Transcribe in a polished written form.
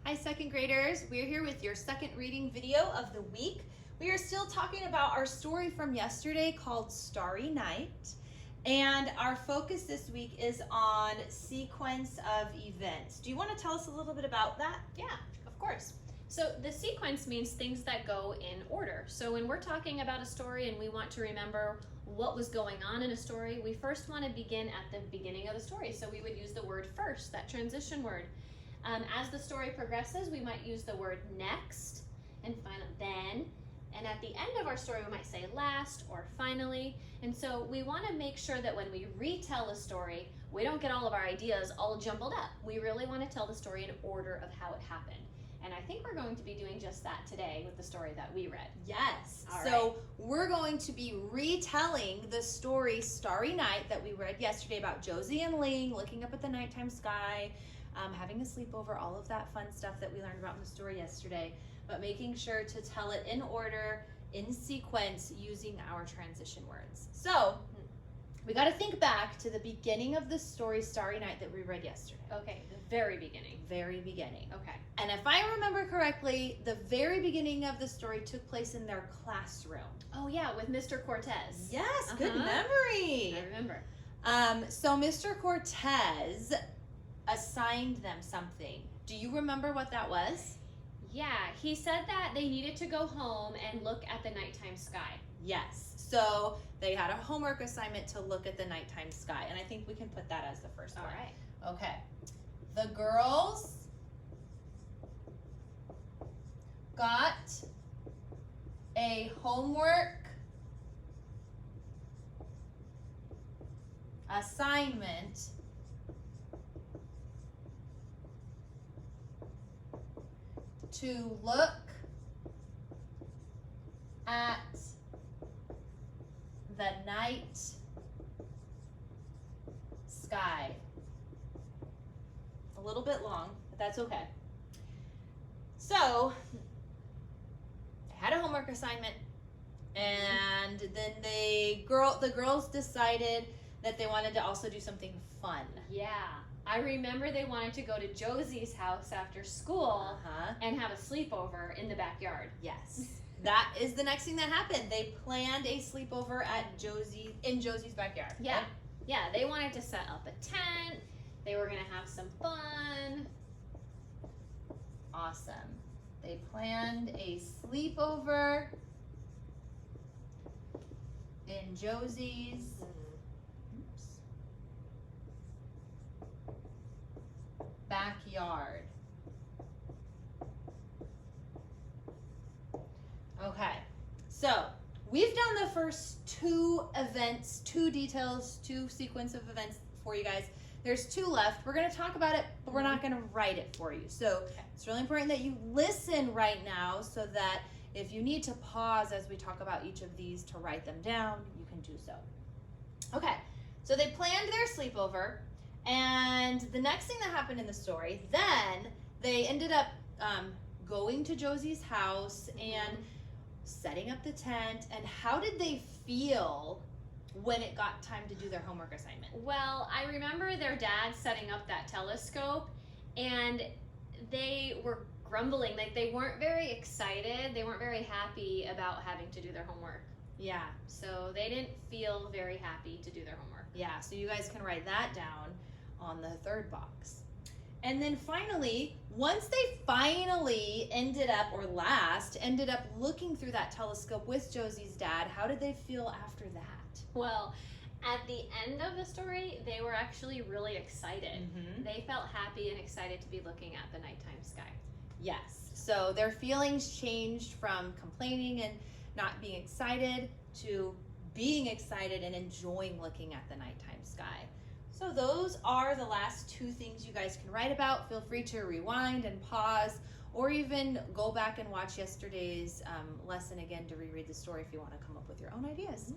Hi, second graders. We're here with your second reading video of the week. We are still talking about our story from yesterday called Starry Night. And our focus this week is on sequence of events. Do you want to tell us a little bit about that? Yeah, of course. So the sequence means things that go in order. So when we're talking about a story and we want to remember what was going on in a story, we first want to begin at the beginning of the story. So we would use the word first, that transition word. As the story progresses, we might use the word next and then. And at the end of our story, we might say last or finally. And so we want to make sure that when we retell a story, we don't get all of our ideas all jumbled up. We really want to tell the story in order of how it happened. And I think we're going to be doing just that today with the story that we read. Yes. All so right. We're going to be retelling the story Starry Night that we read yesterday about Josie and Ling looking up at the nighttime sky, having a sleepover, all of that fun stuff that we learned about in the story yesterday, but making sure to tell it in order, in sequence, using our transition words. So we got to think back to the beginning of the story Starry Night that we read yesterday. Okay, the very beginning. Very beginning. Okay. And if I remember correctly, the very beginning of the story took place in their classroom. Oh yeah, with Mr. Cortez. Yes, good Uh-huh. memory. I remember. So Mr. Cortez assigned them something. Do you remember what that was? Yeah, he said that they needed to go home and look at the nighttime sky. Yes. So they had a homework assignment to look at the nighttime sky, and I think we can put that as the first All one. right. Okay. The girls got a homework assignment to look at the night sky. A little bit long, but that's okay. So, they had a homework assignment, and then the girls decided that they wanted to also do something fun. Yeah, I remember they wanted to go to Josie's house after school and have a sleepover in the backyard. Yes. That is the next thing that happened. They planned a sleepover at Josie's backyard. Yeah. Yeah, they wanted to set up a tent. They were going to have some fun. Awesome. They planned a sleepover in Josie's backyard. Okay, so we've done the first two events, two details, two sequence of events for you guys. There's two left. We're going to talk about it, but we're not going to write it for you. So it's really important that you listen right now so that if you need to pause as we talk about each of these to write them down, you can do so. Okay, so they planned their sleepover, and the next thing that happened in the story, then they ended up going to Josie's house and setting up the tent. And how did they feel when it got time to do their homework assignment? Well, I remember their dad setting up that telescope, and they were grumbling. Like, they weren't very excited. They weren't very happy about having to do their homework. Yeah. So they didn't feel very happy to do their homework. Yeah, so you guys can write that down on the third box. And then finally, once they finally ended up looking through that telescope with Josie's dad, how did they feel after that? Well, at the end of the story, they were actually really excited. They felt happy and excited to be looking at the nighttime sky. Yes, so their feelings changed from complaining and not being excited to being excited and enjoying looking at the nighttime sky. So those are the last two things you guys can write about. Feel free to rewind and pause, or even go back and watch yesterday's lesson again to reread the story if you want to come up with your own ideas.